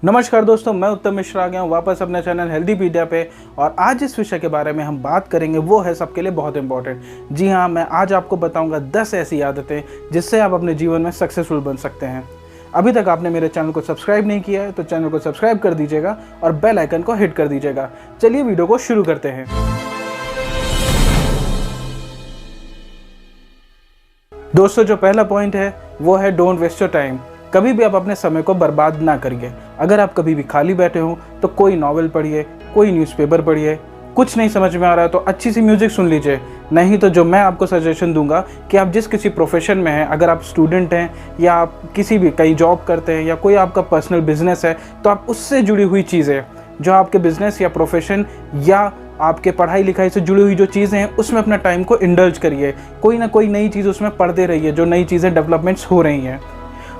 नमस्कार दोस्तों, मैं उत्तम मिश्रा आ गया हूँ वापस अपने चैनल हेल्दीपीडिया पे। और आज जिस विषय के बारे में हम बात करेंगे वो है सबके लिए बहुत इंपॉर्टेंट। जी हाँ, मैं आज आपको बताऊंगा 10 ऐसी आदतें जिससे आप अपने जीवन में सक्सेसफुल बन सकते हैं। अभी तक आपने मेरे चैनल को सब्सक्राइब नहीं किया है तो चैनल को सब्सक्राइब कर दीजिएगा और बेल आइकन को हिट कर दीजिएगा। चलिए वीडियो को शुरू करते हैं। दोस्तों, जो पहला पॉइंट है वो है डोंट वेस्ट योर टाइम। कभी भी आप अपने समय को बर्बाद ना करिए। अगर आप कभी भी खाली बैठे हो तो कोई नॉवेल पढ़िए, कोई न्यूज़पेपर पढ़िए। कुछ नहीं समझ में आ रहा है तो अच्छी सी म्यूज़िक सुन लीजिए। नहीं तो जो मैं आपको सजेशन दूंगा कि आप जिस किसी प्रोफेशन में हैं, अगर आप स्टूडेंट हैं या आप किसी भी कहीं जॉब करते हैं या कोई आपका पर्सनल बिजनेस है, तो आप उससे जुड़ी हुई चीज़ें जो आपके बिजनेस या प्रोफेशन या आपके पढ़ाई लिखाई से जुड़ी हुई जो चीज़ें हैं उसमें अपना टाइम को इंडल्ज करिए। कोई ना कोई नई चीज़ उसमें पढ़ते रहिए, जो नई चीज़ें डेवलपमेंट्स हो रही हैं।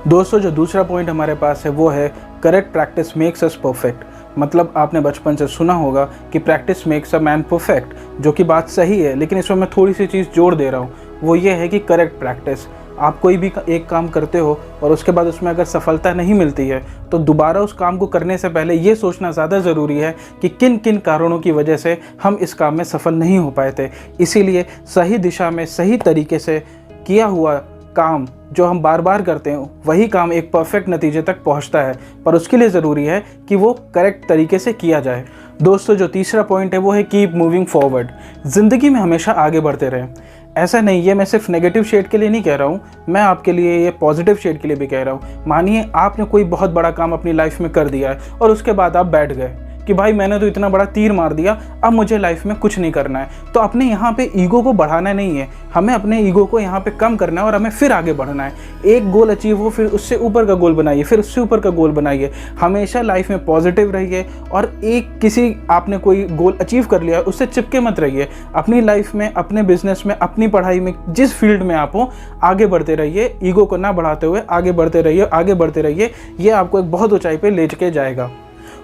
दोस्तों, जो दूसरा पॉइंट हमारे पास है वो है correct practice makes us perfect. मतलब आपने बचपन से सुना होगा कि practice makes a man perfect, जो कि बात सही है, लेकिन इसमें मैं थोड़ी सी चीज़ जोड़ दे रहा हूँ। वो ये है कि करेक्ट प्रैक्टिस। आप कोई भी एक काम करते हो और उसके बाद उसमें अगर सफलता नहीं मिलती है तो दोबारा उस काम को करने से पहले ये सोचना ज़्यादा ज़रूरी है कि किन किन कारणों की वजह से हम इस काम में सफल नहीं हो पाए थे। इसीलिए सही दिशा में सही तरीके से किया हुआ काम जो हम बार बार करते हैं वही काम एक परफेक्ट नतीजे तक पहुंचता है, पर उसके लिए ज़रूरी है कि वो करेक्ट तरीके से किया जाए। दोस्तों, जो तीसरा पॉइंट है वो है कीप मूविंग फॉरवर्ड। ज़िंदगी में हमेशा आगे बढ़ते रहें। ऐसा नहीं, ये मैं सिर्फ नेगेटिव शेड के लिए नहीं कह रहा हूँ, मैं आपके लिए ये पॉजिटिव शेड के लिए भी कह रहा हूँ। मानिए आपने कोई बहुत बड़ा काम अपनी लाइफ में कर दिया है और उसके बाद आप बैठ गए कि भाई मैंने तो इतना बड़ा तीर मार दिया, अब मुझे लाइफ में कुछ नहीं करना है। तो अपने यहाँ पे ईगो को बढ़ाना नहीं है, हमें अपने ईगो को यहाँ पे कम करना है और हमें फिर आगे बढ़ना है। एक गोल अचीव हो, फिर उससे ऊपर का गोल बनाइए, फिर उससे ऊपर का गोल बनाइए। हमेशा लाइफ में पॉजिटिव रहिए और एक किसी आपने कोई गोल अचीव कर लिया उससे चिपके मत रहिए। अपनी लाइफ में, अपने बिजनेस में, अपनी पढ़ाई में, जिस फील्ड में आप हो आगे बढ़ते रहिए। ईगो को ना बढ़ाते हुए आगे बढ़ते रहिए, आगे बढ़ते रहिए। ये आपको एक बहुत ऊंचाई पे ले के जाएगा।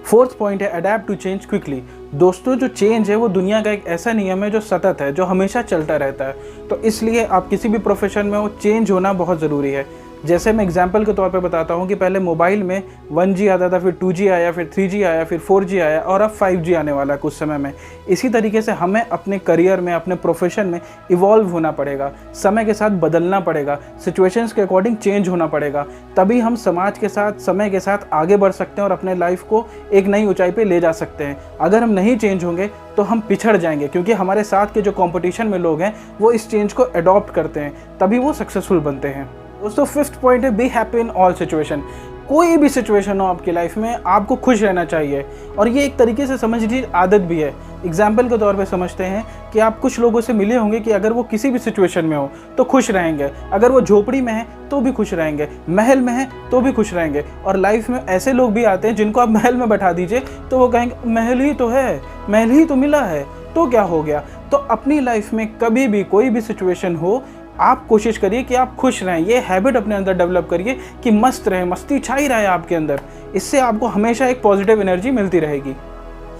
फोर्थ पॉइंट है अडेप्ट टू चेंज क्विकली। दोस्तों, जो चेंज है वो दुनिया का एक ऐसा नियम है जो सतत है, जो हमेशा चलता रहता है। तो इसलिए आप किसी भी प्रोफेशन में हो, चेंज होना बहुत ज़रूरी है। जैसे मैं एग्जांपल के तौर पे बताता हूँ कि पहले मोबाइल में 1G आता था, फिर 2G आया, फिर 3G आया, फिर 4G आया और अब 5G आने वाला है कुछ समय में। इसी तरीके से हमें अपने करियर में, अपने प्रोफेशन में इवॉल्व होना पड़ेगा, समय के साथ बदलना पड़ेगा, सिचुएशंस के अकॉर्डिंग चेंज होना पड़ेगा। तभी हम समाज के साथ, समय के साथ आगे बढ़ सकते हैं और अपने लाइफ को एक नई ऊंचाई पे ले जा सकते हैं। अगर हम नहीं चेंज होंगे तो हम पिछड़ जाएंगे, क्योंकि हमारे साथ के जो कॉम्पिटिशन में लोग हैं वो इस चेंज को अडॉप्ट करते हैं, तभी वो सक्सेसफुल बनते हैं। दोस्तों, फिफ्थ पॉइंट है be happy in all situation. कोई भी सिचुएशन हो आपकी लाइफ में, आपको खुश रहना चाहिए। और ये एक तरीके से समझ लीजिए आदत भी है। एग्जाम्पल के तौर पे समझते हैं कि आप कुछ लोगों से मिले होंगे कि अगर वो किसी भी सिचुएशन में हो तो खुश रहेंगे, अगर वो झोपड़ी में है तो भी खुश रहेंगे, महल में है तो भी खुश रहेंगे। और लाइफ में ऐसे लोग भी आते हैं जिनको आप महल में बैठा दीजिए तो वो कहेंगे महल ही तो है, महल ही तो मिला है, तो क्या हो गया। तो अपनी लाइफ में कभी भी कोई भी सिचुएशन हो, आप कोशिश करिए कि आप खुश रहें। ये हैबिट अपने अंदर डेवलप करिए कि मस्त रहें, मस्ती छाई रहे आपके अंदर। इससे आपको हमेशा एक पॉजिटिव एनर्जी मिलती रहेगी।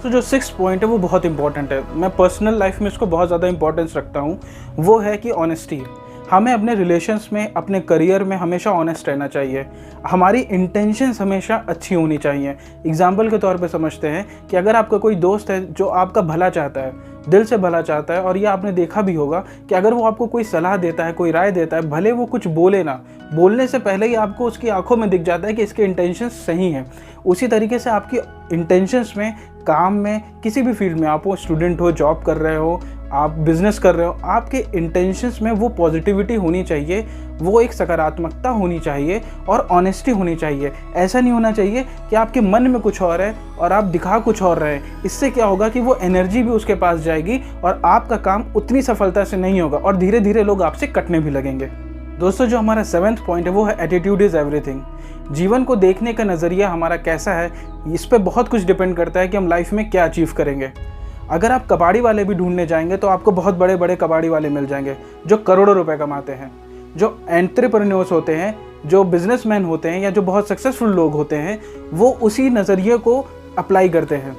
तो जो सिक्स्थ पॉइंट है वो बहुत इंपॉर्टेंट है, मैं पर्सनल लाइफ में इसको बहुत ज़्यादा इंपॉर्टेंस रखता हूँ। वो है कि ऑनेस्टी। हमें अपने रिलेशंस में, अपने करियर में हमेशा ऑनेस्ट रहना चाहिए। हमारी इंटेंशंस हमेशा अच्छी होनी चाहिए। एग्जाम्पल के तौर पे समझते हैं कि अगर आपका कोई दोस्त है जो आपका भला चाहता है, दिल से भला चाहता है, और ये आपने देखा भी होगा कि अगर वो आपको कोई सलाह देता है, कोई राय देता है, भले वो कुछ बोले ना, बोलने से पहले ही आपको उसकी आंखों में दिख जाता है कि इसके इंटेंशंस सही हैं। उसी तरीके से आपकी इंटेंशंस में, काम में, किसी भी फील्ड में आप हो, स्टूडेंट हो, जॉब कर रहे हो, आप बिजनेस कर रहे हो, आपके इंटेंशंस में वो पॉजिटिविटी होनी चाहिए, वो एक सकारात्मकता होनी चाहिए और ऑनेस्टी होनी चाहिए। ऐसा नहीं होना चाहिए कि आपके मन में कुछ और है और आप दिखा कुछ और रहे हैं। इससे क्या होगा कि वो एनर्जी भी उसके पास जाएगी और आपका काम उतनी सफलता से नहीं होगा और धीरे धीरे लोग आपसे कटने भी लगेंगे। दोस्तों, जो हमारा सेवेंथ पॉइंट है वो है एटीट्यूड इज़ एवरीथिंग। जीवन को देखने का नज़रिया हमारा कैसा है, इस पर बहुत कुछ डिपेंड करता है कि हम लाइफ में क्या अचीव करेंगे। अगर आप कबाड़ी वाले भी ढूंढने जाएंगे तो आपको बहुत बड़े बड़े कबाड़ी वाले मिल जाएंगे जो करोड़ों रुपए कमाते हैं। जो एंटरप्रेन्योर्स होते हैं, जो बिजनेसमैन होते हैं या जो बहुत सक्सेसफुल लोग होते हैं, वो उसी नज़रिए को अप्लाई करते हैं।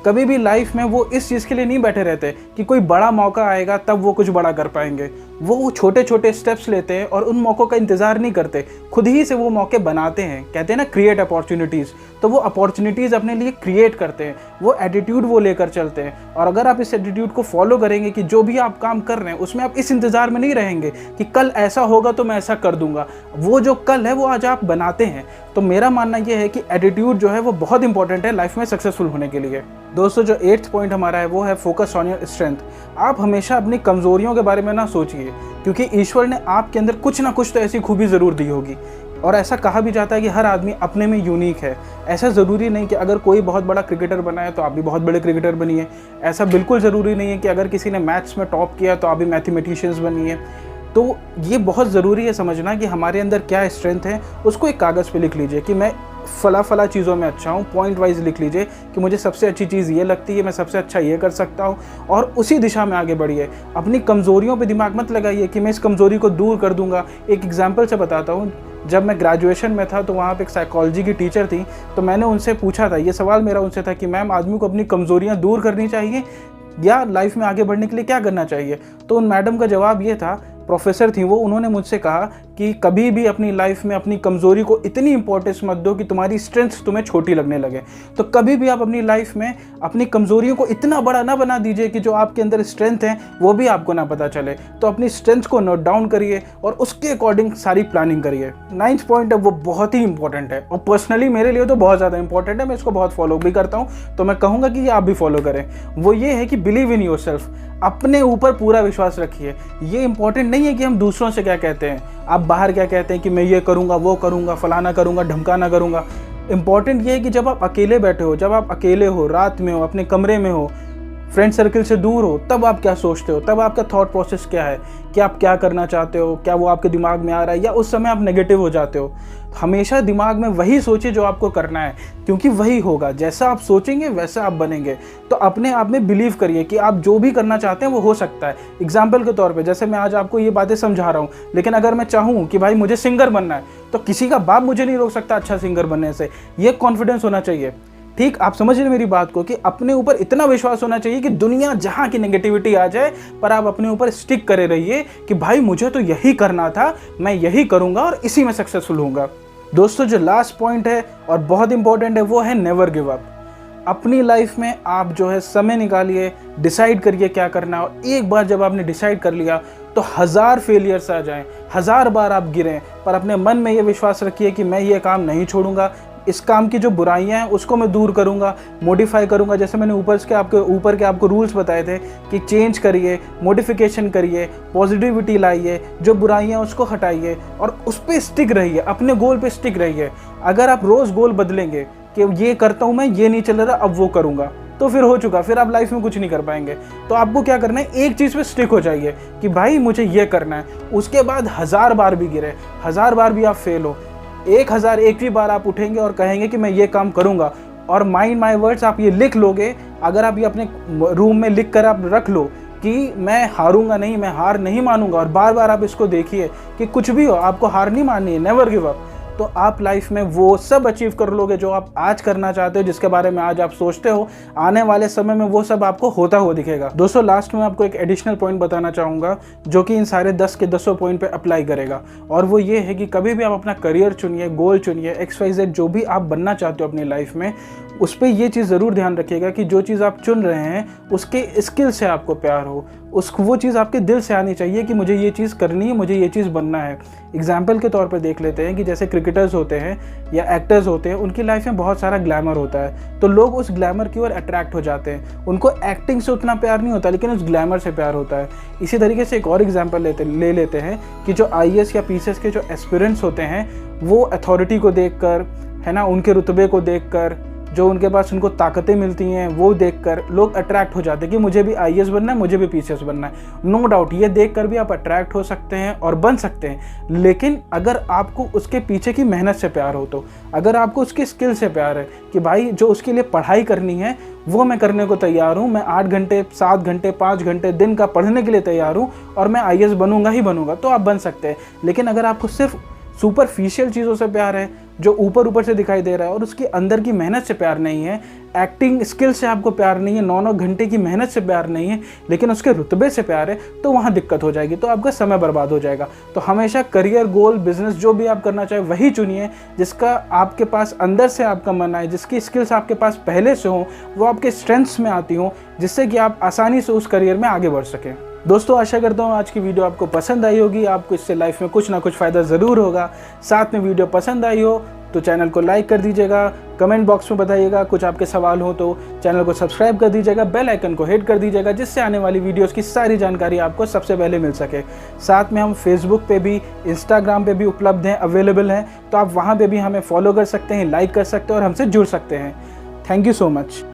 कभी भी लाइफ में वो इस चीज़ के लिए नहीं बैठे रहते कि कोई बड़ा मौका आएगा तब वो कुछ बड़ा कर पाएंगे। वो छोटे छोटे स्टेप्स लेते हैं और उन मौक़ों का इंतज़ार नहीं करते, खुद ही से वो मौके बनाते हैं। कहते हैं ना क्रिएट अपॉर्चुनिटीज़, तो वो अपॉर्चुनिटीज़ अपने लिए क्रिएट करते हैं, वो एटीट्यूड वो लेकर चलते हैं। और अगर आप इस एटीट्यूड को फॉलो करेंगे कि जो भी आप काम कर रहे हैं उसमें आप इस इंतज़ार में नहीं रहेंगे कि कल ऐसा होगा तो मैं ऐसा कर दूंगा, वो जो कल है वो आज आप बनाते हैं। तो मेरा मानना ये है कि एटीट्यूड जो है वो बहुत इंपॉर्टेंट है लाइफ में सक्सेसफुल होने के लिए। दोस्तों, जो 8th पॉइंट हमारा है वो है फोकस ऑन योर स्ट्रेंथ। आप हमेशा अपनी कमज़ोरियों के बारे में ना सोचिए, क्योंकि ईश्वर ने आपके अंदर कुछ ना कुछ तो ऐसी खूबी ज़रूर दी होगी। और ऐसा कहा भी जाता है कि हर आदमी अपने में यूनिक है। ऐसा ज़रूरी नहीं कि अगर कोई बहुत बड़ा क्रिकेटर बना है तो आप भी बहुत बड़े क्रिकेटर बनिए। ऐसा बिल्कुल ज़रूरी नहीं है कि अगर किसी ने मैथ्स में टॉप किया तो आप भी मैथमेटिशियंस बनिए। तो ये बहुत ज़रूरी है समझना कि हमारे अंदर क्या स्ट्रेंथ है। उसको एक कागज़ पे लिख लीजिए कि मैं फला चीज़ों में अच्छा हूँ, पॉइंट वाइज लिख लीजिए कि मुझे सबसे अच्छी चीज़ ये लगती है, मैं सबसे अच्छा ये कर सकता हूँ, और उसी दिशा में आगे बढ़िए। अपनी कमज़ोरियों पे दिमाग मत लगाइए कि मैं इस कमज़ोरी को दूर कर दूंगा। एक एग्जांपल से बताता हूँ, जब मैं ग्रेजुएशन में था तो वहाँ पे एक साइकोलॉजी की टीचर थी, तो मैंने उनसे पूछा था, ये सवाल मेरा उनसे था कि मैम, आदमी को अपनी कमज़ोरियाँ दूर करनी चाहिए या लाइफ में आगे बढ़ने के लिए क्या करना चाहिए? तो उन मैडम का जवाब ये था, प्रोफेसर थी वो, उन्होंने मुझसे कहा कि कभी भी अपनी लाइफ में अपनी कमज़ोरी को इतनी इंपॉर्टेंस मत दो कि तुम्हारी स्ट्रेंथ तुम्हें छोटी लगने लगे। तो कभी भी आप अपनी लाइफ में अपनी कमज़ोरियों को इतना बड़ा ना बना दीजिए कि जो आपके अंदर स्ट्रेंथ है वो भी आपको ना पता चले। तो अपनी स्ट्रेंथ को नोट डाउन करिए और उसके अकॉर्डिंग सारी प्लानिंग करिए। 9th पॉइंट है वो बहुत ही इंपॉर्टेंट है और पर्सनली मेरे लिए तो बहुत ज़्यादा इंपॉर्टेंट है, मैं इसको बहुत फॉलो भी करता हूँ, तो मैं कहूँगा कि ये आप भी फॉलो करें। वो ये है कि बिलीव इन योरसेल्फ, अपने ऊपर पूरा विश्वास रखिए। ये इंपॉर्टेंट नहीं है कि हम दूसरों से क्या कहते हैं, आप बाहर क्या कहते हैं कि मैं ये करूँगा, वो करूँगा, फलाना करूँगा, ढमकाना करूँगा। इंपॉर्टेंट ये है कि जब आप अकेले बैठे हो, जब आप अकेले हो, रात में हो, अपने कमरे में हो, फ्रेंड सर्कल से दूर हो, तब आप क्या सोचते हो, तब आपका थॉट प्रोसेस क्या है, कि आप क्या करना चाहते हो, क्या वो आपके दिमाग में आ रहा है, या उस समय आप नेगेटिव हो जाते हो। हमेशा दिमाग में वही सोचिए जो आपको करना है, क्योंकि वही होगा। जैसा आप सोचेंगे वैसा आप बनेंगे। तो अपने आप में बिलीव करिए कि आप जो भी करना चाहते हैं वो हो सकता है। एग्जाम्पल के तौर पे, जैसे मैं आज आपको ये बातें समझा रहा हूँ, लेकिन अगर मैं चाहूँ कि भाई मुझे सिंगर बनना है, तो किसी का बाप मुझे नहीं रोक सकता अच्छा सिंगर बनने से। ये कॉन्फिडेंस होना चाहिए। ठीक, आप समझ रहे मेरी बात को, कि अपने ऊपर इतना विश्वास होना चाहिए कि दुनिया जहाँ की नेगेटिविटी आ जाए, पर आप अपने ऊपर स्टिक करे रहिए कि भाई मुझे तो यही करना था, मैं यही करूँगा और इसी में सक्सेसफुल होऊंगा। दोस्तों, जो लास्ट पॉइंट है और बहुत इंपॉर्टेंट है वो है नेवर गिव अप। अपनी लाइफ में आप जो है समय निकालिए, डिसाइड करिए क्या करना है। एक बार जब आपने डिसाइड कर लिया तो 1000 फेलियर्स आ जाएं, 1000 बार आप गिरें, पर अपने मन में ये विश्वास रखिए कि मैं ये काम नहीं छोड़ूंगा, इस काम की जो बुराइयां हैं उसको मैं दूर करूंगा, मॉडिफाई करूंगा। जैसे मैंने ऊपर के आपको रूल्स बताए थे कि चेंज करिए, मॉडिफिकेशन करिए, पॉजिटिविटी लाइए, जो बुराइयां उसको हटाइए और उस पर स्टिक रहिए, अपने गोल पे स्टिक रहिए। अगर आप रोज़ गोल बदलेंगे कि ये करता हूँ मैं, ये नहीं चल रहा, अब वो करूँगा, तो फिर हो चुका, फिर आप लाइफ में कुछ नहीं कर पाएंगे। तो आपको क्या करना है, एक चीज़ पे स्टिक हो जाइए कि भाई मुझे ये करना है। उसके बाद 1000 बार भी गिरे, 1000 बार भी आप फेल हो, 1001वीं बार आप उठेंगे और कहेंगे कि मैं ये काम करूँगा। और माइंड माय वर्ड्स आप ये लिख लोगे, अगर आप ये अपने रूम में लिख कर आप रख लो कि मैं हारूंगा नहीं, मैं हार नहीं मानूंगा, और बार बार आप इसको देखिए कि कुछ भी हो आपको हार नहीं माननी है, नेवर गिव अप। तो आप लाइफ में वो सब अचीव कर लोगे जो आप आज करना चाहते हो, जिसके बारे में आज आप सोचते हो। आने वाले समय में वो सब आपको होता हुआ दिखेगा। दोस्तों, लास्ट में आपको एक एडिशनल पॉइंट बताना चाहूँगा जो कि इन सारे 10 के 10 पॉइंट पे अप्लाई करेगा, और वो ये है कि कभी भी आप अपना करियर चुनिए, गोल चुनिए, XYZ जो भी आप बनना चाहते हो अपनी लाइफ में, उस पर ये चीज़ ज़रूर ध्यान रखिएगा कि जो चीज़ आप चुन रहे हैं उसके स्किल से आपको प्यार हो, वो चीज़ आपके दिल से आनी चाहिए कि मुझे ये चीज़ करनी है, मुझे ये चीज़ बनना है। एग्जाम्पल के तौर पर देख लेते हैं कि जैसे क्रिकेटर्स होते हैं या एक्टर्स होते हैं, उनकी लाइफ में बहुत सारा ग्लैमर होता है, तो लोग उस ग्लैमर की ओर अट्रैक्ट हो जाते हैं। उनको एक्टिंग से उतना प्यार नहीं होता, लेकिन उस ग्लैमर से प्यार होता है। इसी तरीके से एक और एग्जाम्पल ले लेते हैं कि जो IAS या PCS के जो एस्पिरेंट्स होते हैं, वो अथॉरिटी को देखकर, है ना, उनके रुतबे को देखकर, जो उनके पास उनको ताकतें मिलती हैं वो देखकर लोग अट्रैक्ट हो जाते हैं कि मुझे भी IAS बनना है, मुझे भी PCS बनना है। नो डाउट, ये देखकर भी आप अट्रैक्ट हो सकते हैं और बन सकते हैं, लेकिन अगर आपको उसके पीछे की मेहनत से प्यार हो, तो अगर आपको उसके स्किल से प्यार है कि भाई जो उसके लिए पढ़ाई करनी है वो मैं करने को तैयार हूँ, मैं 8 घंटे, 7 घंटे, 5 घंटे दिन का पढ़ने के लिए तैयार हूँ और मैं IAS बनूंगा ही बनूंगा, तो आप बन सकते हैं। लेकिन अगर आपको सिर्फ सुपरफिशियल चीज़ों से प्यार है, जो ऊपर ऊपर से दिखाई दे रहा है और उसके अंदर की मेहनत से प्यार नहीं है, एक्टिंग स्किल से आपको प्यार नहीं है, 9-9 घंटे की मेहनत से प्यार नहीं है, लेकिन उसके रुतबे से प्यार है, तो वहाँ दिक्कत हो जाएगी, तो आपका समय बर्बाद हो जाएगा। तो हमेशा करियर गोल, बिजनेस जो भी आप करना चाहे वही चुनिए जिसका आपके पास अंदर से आपका मन आए, जिसकी स्किल्स आपके पास पहले से हो, वो आपके स्ट्रेंथ्स में आती हो, जिससे कि आप आसानी से उस करियर में आगे बढ़ सकें। दोस्तों, आशा करता हूँ आज की वीडियो आपको पसंद आई होगी, आपको इससे लाइफ में कुछ ना कुछ फ़ायदा ज़रूर होगा। साथ में वीडियो पसंद आई हो तो चैनल को लाइक कर दीजिएगा, कमेंट बॉक्स में बताइएगा, कुछ आपके सवाल हो तो चैनल को सब्सक्राइब कर दीजिएगा, बेल आइकन को हिट कर दीजिएगा, जिससे आने वाली वीडियोस की सारी जानकारी आपको सबसे पहले मिल सके। साथ में हम फेसबुक पे भी, इंस्टाग्राम पे भी उपलब्ध हैं, अवेलेबल हैं, तो आप वहाँ पे भी हमें फॉलो कर सकते हैं, लाइक कर सकते हैं और हमसे जुड़ सकते हैं। Thank you so much.